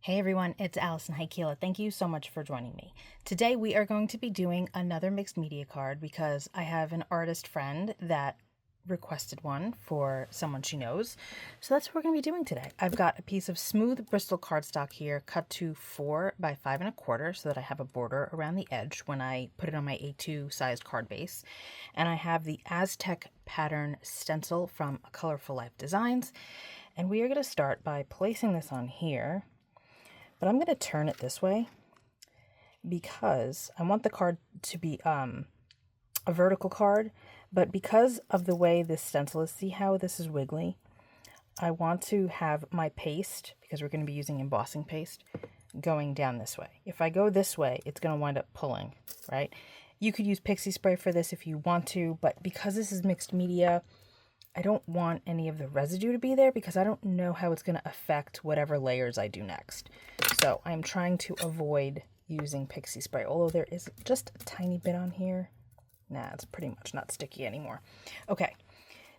Hey everyone, it's Alison Heikkila. Thank you so much for joining me. Today we are going to be doing another mixed media card because I have an artist friend that requested one for someone she knows. So that's what we're going to be doing today. I've got a piece of smooth Bristol cardstock here cut to 4 by 5 1/4 so that I have a border around the edge when I put it on my A2 sized card base. And I have the Aztec pattern stencil from Colorful Life Designs. And we are going to start by placing this on here. But I'm going to turn it this way because I want the card to be a vertical card, but because of the way this stencil is, see how this is wiggly? I want to have my paste, because we're going to be using embossing paste, going down this way. If I go this way, it's going to wind up pulling, right? You could use pixie spray for this if you want to, but because this is mixed media, I don't want any of the residue to be there because I don't know how it's going to affect whatever layers I do next. So I'm trying to avoid using pixie spray, although there is just a tiny bit on here. Nah, it's pretty much not sticky anymore. Okay,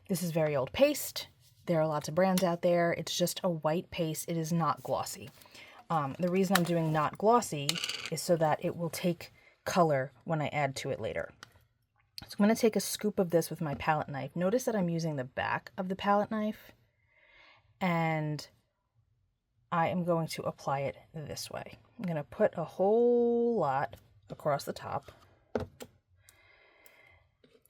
this is very old paste. There are lots of brands out there. It's just a white paste. It is not glossy. The reason I'm doing not glossy is so that it will take color when I add to it later. So I'm going to take a scoop of this with my palette knife. Notice that I'm using the back of the palette knife, and I am going to apply it this way. I'm going to put a whole lot across the top,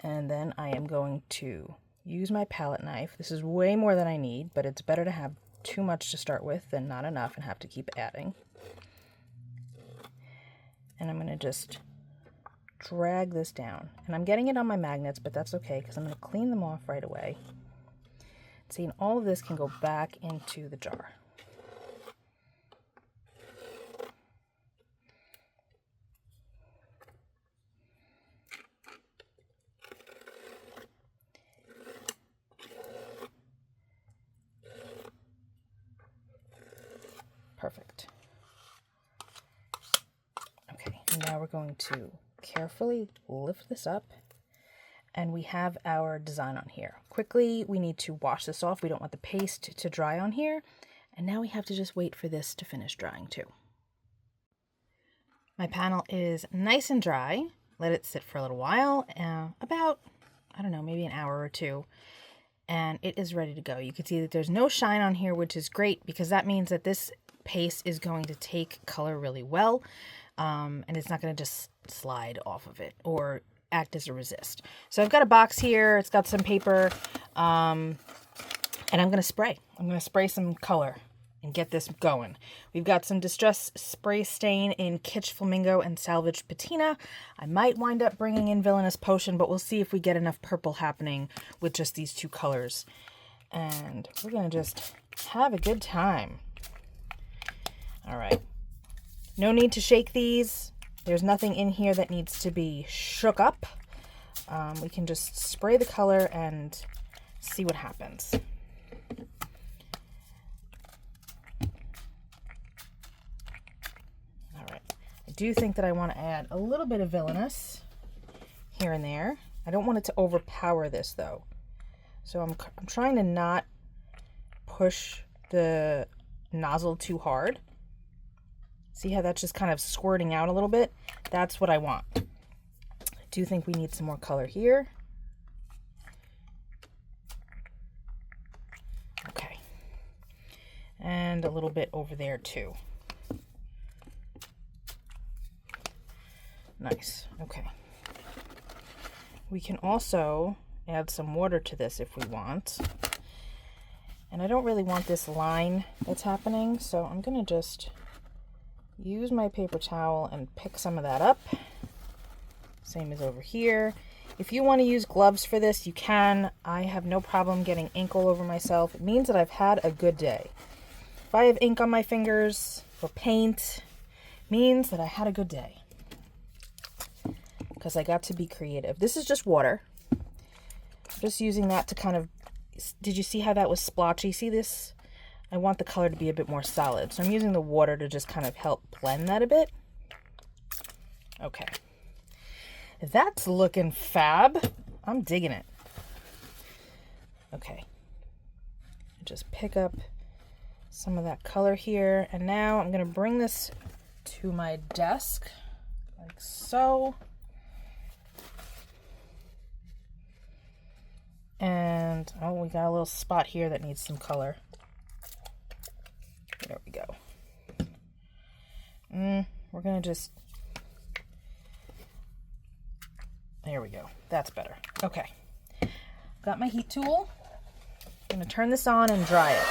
and then I am going to use my palette knife. This is way more than I need, but it's better to have too much to start with than not enough and have to keep adding. And I'm going to just drag this down, and I'm getting it on my magnets, but that's okay because I'm going to clean them off right away. See, and all of this can go back into the jar. Perfect. Okay, and now we're going to carefully lift this up, and we have our design on here. Quickly, we need to wash this off. We don't want the paste to dry on here, and now we have to just wait for this to finish drying too. My panel is nice and dry. Let it sit for a little while, about, I don't know, maybe an hour or two, and it is ready to go. You can see that there's no shine on here, which is great because that means that this paste is going to take color really well. And it's not going to just slide off of it or act as a resist. So I've got a box here. It's got some paper, and I'm going to spray. I'm going to spray some color and get this going. We've got some Distress Spray Stain in Kitsch, Flamingo, and Salvaged Patina. I might wind up bringing in Villainous Potion, but we'll see if we get enough purple happening with just these two colors. And we're going to just have a good time. All right. No need to shake these. There's nothing in here that needs to be shook up. We can just spray the color and see what happens. All right. I do think that I want to add a little bit of Villainous here and there. I don't want it to overpower this though. So I'm trying to not push the nozzle too hard. See how that's just kind of squirting out a little bit? That's what I want. I do think we need some more color here. Okay. And a little bit over there too. Nice. Okay. We can also add some water to this if we want. And I don't really want this line that's happening, so I'm going to just use my paper towel and pick some of that up. Same as over here. If you want to use gloves for this, you can. I have no problem getting ink all over myself. It means that I've had a good day. If I have ink on my fingers or paint, it means that I had a good day. Because I got to be creative. This is just water. I'm just using that to kind of, did you see how that was splotchy? See this? I want the color to be a bit more solid. So I'm using the water to just kind of help blend that a bit. Okay. That's looking fab. I'm digging it. Okay. Just pick up some of that color here. And now I'm going to bring this to my desk like so. And oh, we got a little spot here that needs some color. There we go. We're gonna just, there we go. That's better. Okay. Got my heat tool. I'm gonna turn this on and dry it.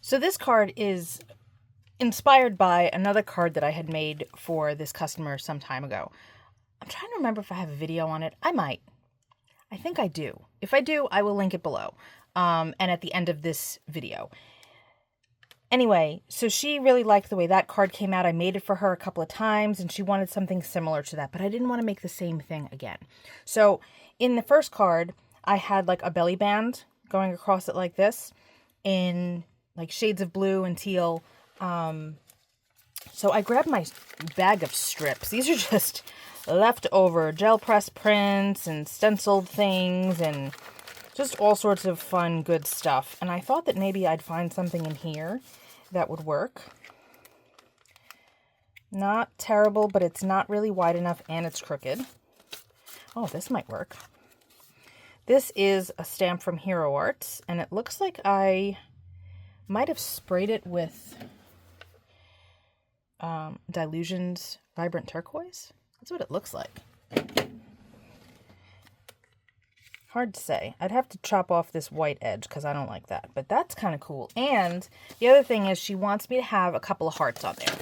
So this card is inspired by another card that I had made for this customer some time ago. I'm trying to remember if I have a video on it. I might. I think I do. If I do, I will link it below and at the end of this video. Anyway, so she really liked the way that card came out. I made it for her a couple of times and she wanted something similar to that, but I didn't want to make the same thing again. So in the first card, I had like a belly band going across it like this in like shades of blue and teal. So I grabbed my bag of strips. These are just leftover gel press prints and stenciled things and just all sorts of fun, good stuff. And I thought that maybe I'd find something in here that would work. Not terrible, but it's not really wide enough and it's crooked. Oh, this might work. This is a stamp from Hero Arts, and it looks like I might have sprayed it with Dilution's Vibrant Turquoise. That's what it looks like. Hard to say. I'd have to chop off this white edge because I don't like that. But that's kind of cool. And the other thing is she wants me to have a couple of hearts on there.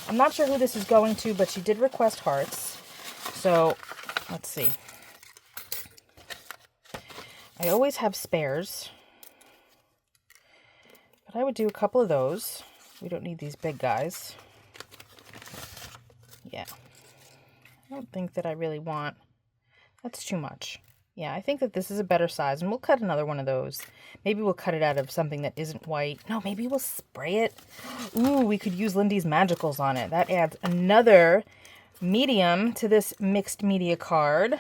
I'm not sure who this is going to, but she did request hearts. So, let's see. I always have spares. But I would do a couple of those. We don't need these big guys. Yeah. I don't think that I really want... That's too much. Yeah, I think that this is a better size, and we'll cut another one of those. Maybe we'll cut it out of something that isn't white. No, maybe we'll spray it. Ooh, we could use Lindy's Magicals on it. That adds another medium to this mixed media card.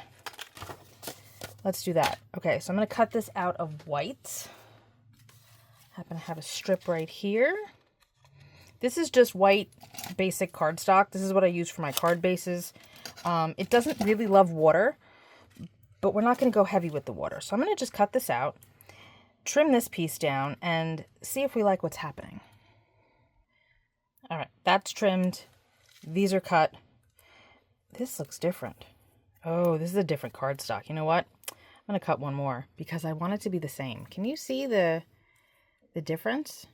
Let's do that. Okay, so I'm going to cut this out of white. Happen to have a strip right here. This is just white basic cardstock. This is what I use for my card bases. It doesn't really love water, but we're not going to go heavy with the water. So I'm going to just cut this out, trim this piece down, and see if we like what's happening. All right, that's trimmed. These are cut. This looks different. Oh, this is a different cardstock. You know what? I'm going to cut one more because I want it to be the same. Can you see the difference?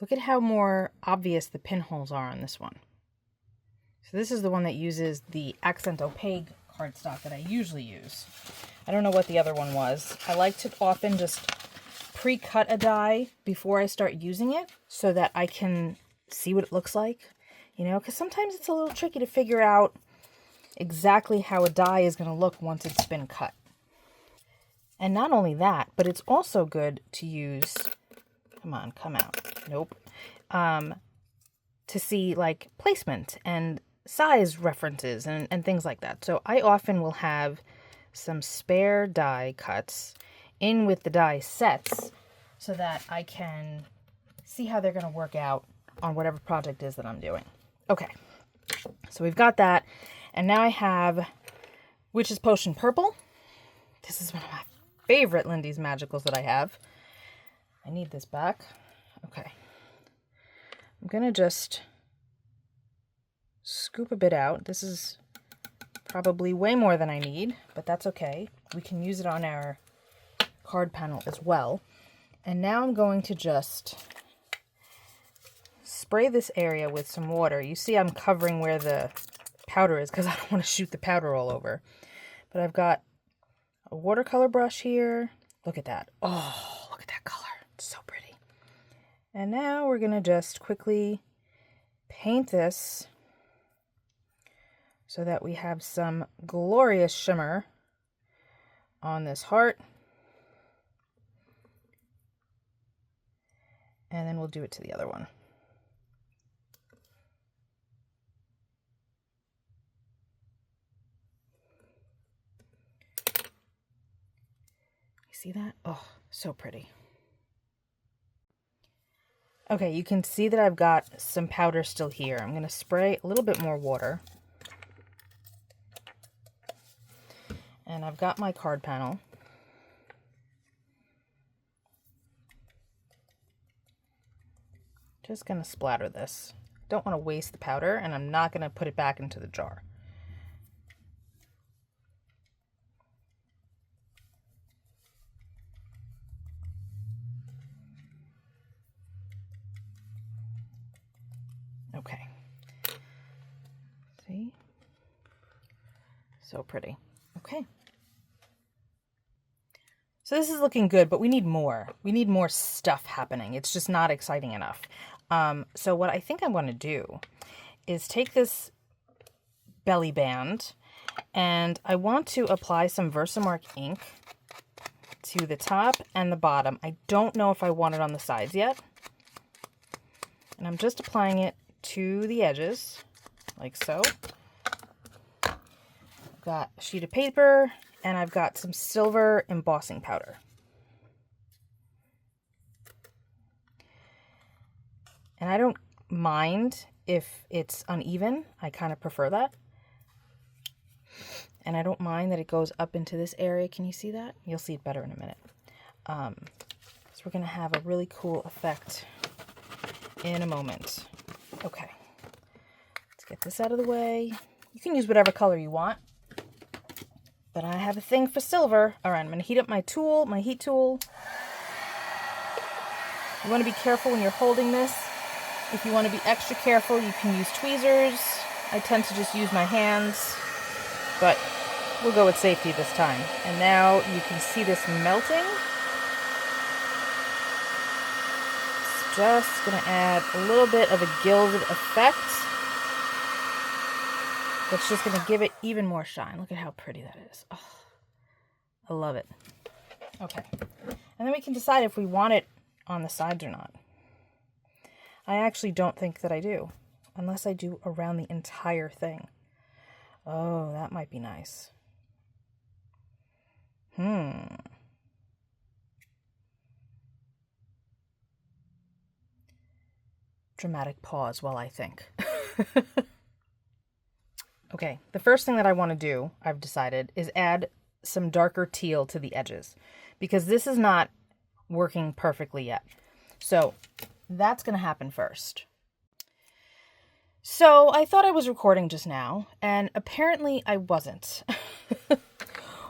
Look at how more obvious the pinholes are on this one. So this is the one that uses the Accent Opaque cardstock that I usually use. I don't know what the other one was. I like to often just pre-cut a die before I start using it so that I can see what it looks like, you know, because sometimes it's a little tricky to figure out exactly how a die is going to look once it's been cut. And not only that, but it's also good to use, come on, come out, nope, to see like placement and size references and things like that. So I often will have some spare die cuts in with the die sets so that I can see how they're going to work out on whatever project is that I'm doing. Okay, so we've got that. And now I have Witch's Potion Purple. This is one of my favorite Lindy's Magicals that I have. I need this back. Okay. I'm going to just scoop a bit out. This is probably way more than I need, but that's okay. We can use it on our card panel as well. And now I'm going to just spray this area with some water. You see I'm covering where the powder is because I don't want to shoot the powder all over. But I've got a watercolor brush here. Look at that. Oh, look at that color. It's so pretty. And now we're going to just quickly paint this so that we have some glorious shimmer on this heart. And then we'll do it to the other one. see that? Oh, so pretty. Okay, you can see that I've got some powder still here. I'm going to spray a little bit more water. And I've got my card panel. Just going to splatter this. Don't want to waste the powder, and I'm not going to put it back into the jar. Okay. See? So pretty. Okay. So this is looking good, but we need more. We need more stuff happening. It's just not exciting enough. So what I think I'm going to do is take this belly band, and I want to apply some VersaMark ink to the top and the bottom. I don't know if I want it on the sides yet. And I'm just applying it to the edges, like so. I've got a sheet of paper, and I've got some silver embossing powder. And I don't mind if it's uneven. I kind of prefer that. And I don't mind that it goes up into this area. Can you see that? You'll see it better in a minute. So we're going to have a really cool effect in a moment. Okay. Let's get this out of the way. You can use whatever color you want. But I have a thing for silver. All right, I'm going to heat up my tool, my heat tool. You want to be careful when you're holding this. If you want to be extra careful, you can use tweezers. I tend to just use my hands, but we'll go with safety this time. And now you can see this melting. It's just going to add a little bit of a gilded effect. That's just going to give it even more shine. Look at how pretty that is. Oh, I love it. Okay. And then we can decide if we want it on the sides or not. I actually don't think that I do, unless I do around the entire thing. Oh, that might be nice. Dramatic pause while I think. Okay, the first thing that I want to do, I've decided, is add some darker teal to the edges, because this is not working perfectly yet. So that's going to happen first. So I thought I was recording just now, and apparently I wasn't.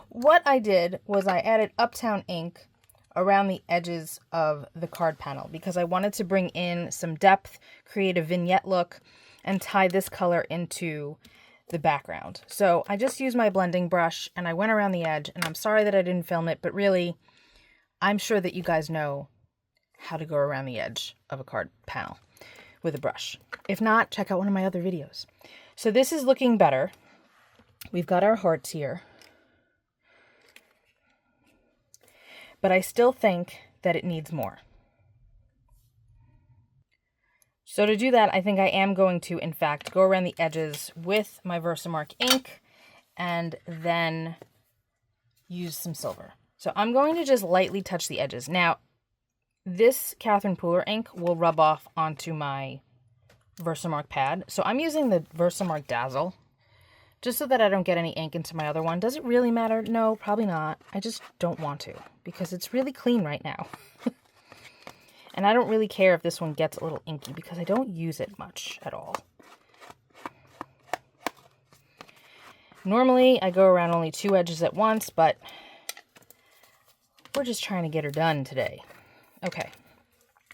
What I did was I added Uptown ink around the edges of the card panel because I wanted to bring in some depth, create a vignette look, and tie this color into the background. So I just used my blending brush and I went around the edge, and I'm sorry that I didn't film it, but really, I'm sure that you guys know how to go around the edge of a card panel with a brush. If not, check out one of my other videos. So this is looking better. We've got our hearts here. But I still think that it needs more. So to do that, I think I am going to, in fact, go around the edges with my VersaMark ink and then use some silver. So I'm going to just lightly touch the edges. Now, this Catherine Pooler ink will rub off onto my VersaMark pad. So I'm using the VersaMark Dazzle just so that I don't get any ink into my other one. Does it really matter? No, probably not. I just don't want to because it's really clean right now. And I don't really care if this one gets a little inky because I don't use it much at all. Normally, I go around only 2 edges at once, but we're just trying to get her done today. Okay,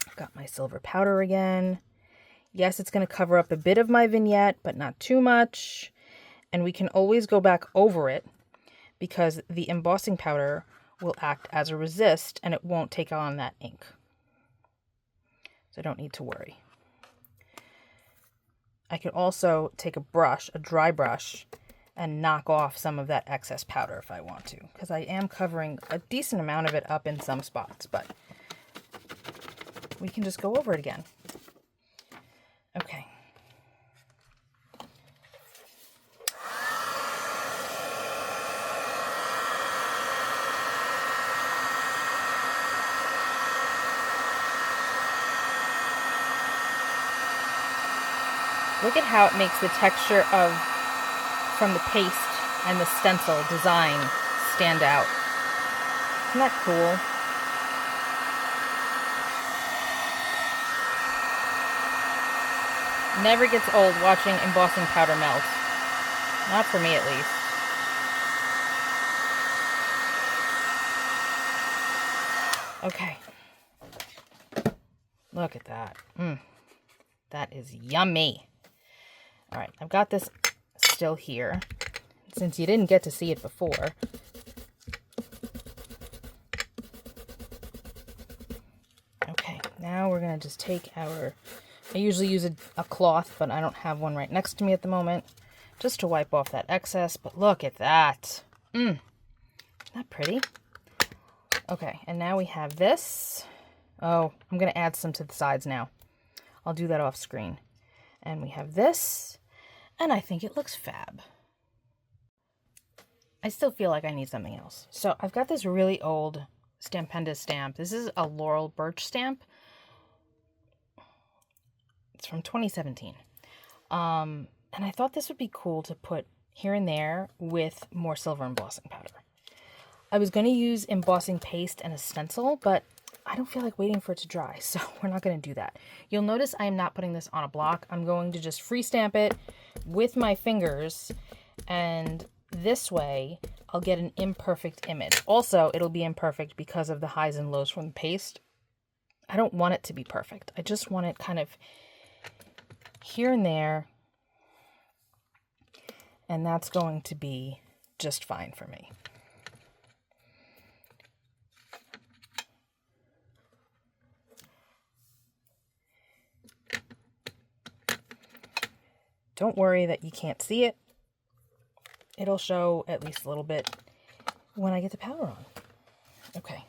I've got my silver powder again. Yes, it's going to cover up a bit of my vignette, but not too much. And we can always go back over it because the embossing powder will act as a resist and it won't take on that ink. So I don't need to worry. I can also take a brush, a dry brush, and knock off some of that excess powder if I want to, because I am covering a decent amount of it up in some spots, but we can just go over it again. Okay. Look at how it makes the texture of from the paste and the stencil design stand out. Isn't that cool? Never gets old watching embossing powder melt. Not for me, at least. Okay. Look at that. That is yummy. All right, I've got this still here. Since you didn't get to see it before. Okay, now we're going to just take our... I usually use a cloth, but I don't have one right next to me at the moment, just to wipe off that excess. But look at that. Isn't that pretty? Okay, and now we have this. Oh, I'm going to add some to the sides now. I'll do that off screen. And we have this, and I think it looks fab. I still feel like I need something else. So I've got this really old Stampendous stamp. This is a Laurel Birch stamp. It's from 2017. And I thought this would be cool to put here and there with more silver embossing powder. I was going to use embossing paste and a stencil, but I don't feel like waiting for it to dry, so we're not going to do that. You'll notice I am not putting this on a block. I'm going to just free stamp it with my fingers, and this way I'll get an imperfect image. Also, it'll be imperfect because of the highs and lows from the paste. I don't want it to be perfect. I just want it kind of here and there, and that's going to be just fine for me. Don't worry that you can't see it. It'll show at least a little bit when I get the powder on. Okay.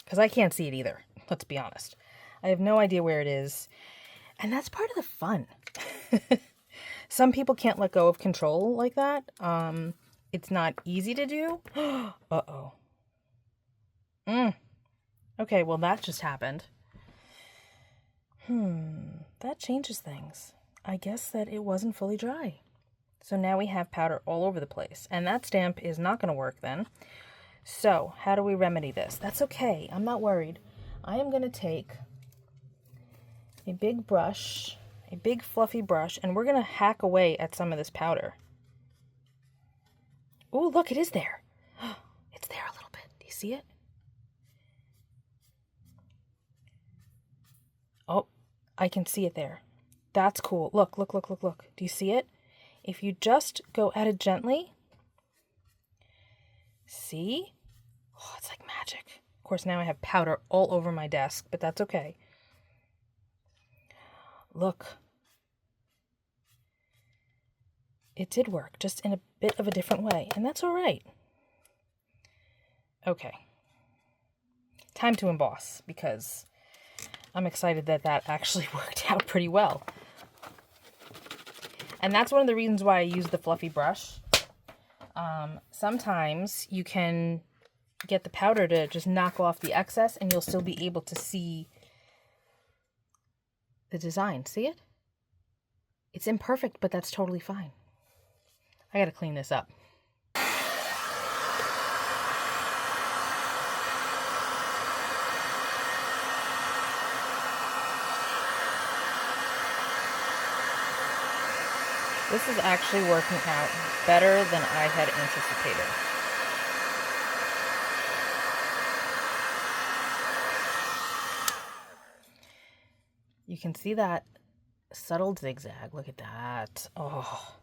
Because I can't see it either, let's be honest. I have no idea where it is. And that's part of the fun. Some people can't let go of control like that. It's not easy to do. Uh-oh. Okay, well that just happened. That changes things. I guess that it wasn't fully dry. So now we have powder all over the place. And that stamp is not going to work then. So how do we remedy this? That's okay. I'm not worried. I am going to take a big brush, a big fluffy brush, and we're going to hack away at some of this powder. Oh, look, it is there. It's there a little bit. Do you see it? Oh, I can see it there. That's cool. Look, look, look, look, look. Do you see it? If you just go at it gently, see? Oh, it's like magic. Of course, now I have powder all over my desk, but that's okay. Look. It did work, just in a bit of a different way, and that's all right. Okay. Time to emboss, because I'm excited that that actually worked out pretty well. And that's one of the reasons why I use the fluffy brush. Sometimes you can get the powder to just knock off the excess and you'll still be able to see the design. See it? It's imperfect, but that's totally fine. I gotta clean this up. This is actually working out better than I had anticipated. You can see that subtle zigzag. Look at that. Oh.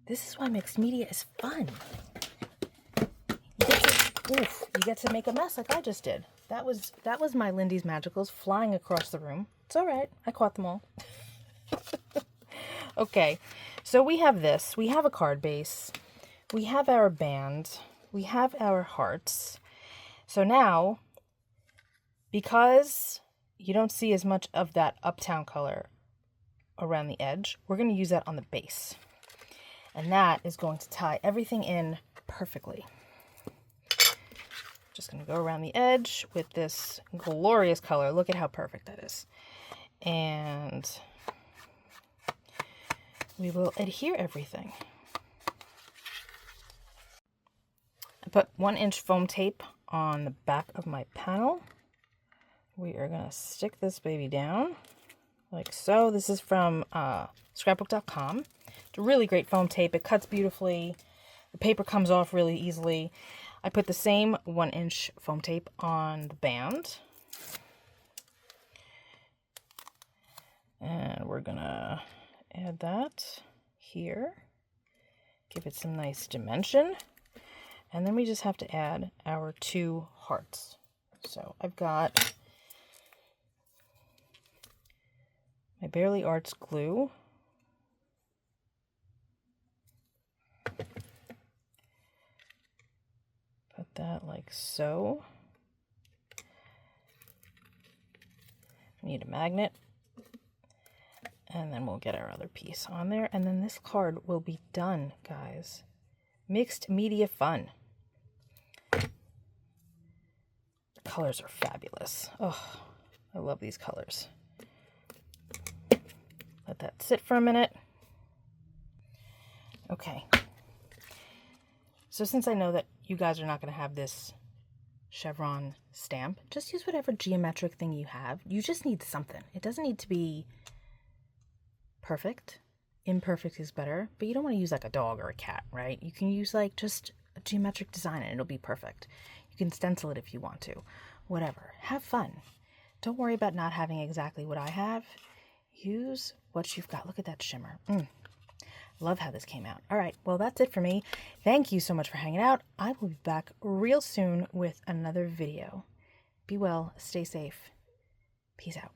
This is why mixed media is fun. You get to make a mess like I just did. That was my Lindy's Magicals flying across the room. It's all right. I caught them all. Okay, so we have this. We have a card base. We have our band. We have our hearts. So now, because you don't see as much of that Uptown color around the edge, we're going to use that on the base. And that is going to tie everything in perfectly. Just going to go around the edge with this glorious color. Look at how perfect that is. And we will adhere everything. I put 1-inch foam tape on the back of my panel. We are going to stick this baby down like so. This is from scrapbook.com. It's a really great foam tape. It cuts beautifully. The paper comes off really easily. I put the same 1-inch foam tape on the band. And we're going to add that here. Give it some nice dimension. And then we just have to add our 2 hearts. So I've got my Barely Arts glue. Put that like so. Need a magnet. And then we'll get our other piece on there. And then this card will be done, guys. Mixed media fun. The colors are fabulous. Oh, I love these colors. Let that sit for a minute. Okay. So since I know that you guys are not going to have this chevron stamp, just use whatever geometric thing you have. You just need something. It doesn't need to be perfect. Imperfect is better, but you don't want to use like a dog or a cat, right? You can use like just a geometric design and it'll be perfect. You can stencil it if you want to. Whatever. Have fun. Don't worry about not having exactly what I have. Use what you've got. Look at that shimmer. Love how this came out. All right, well, that's it for me. Thank you so much for hanging out. I will be back real soon with another video. Be well, stay safe. Peace out.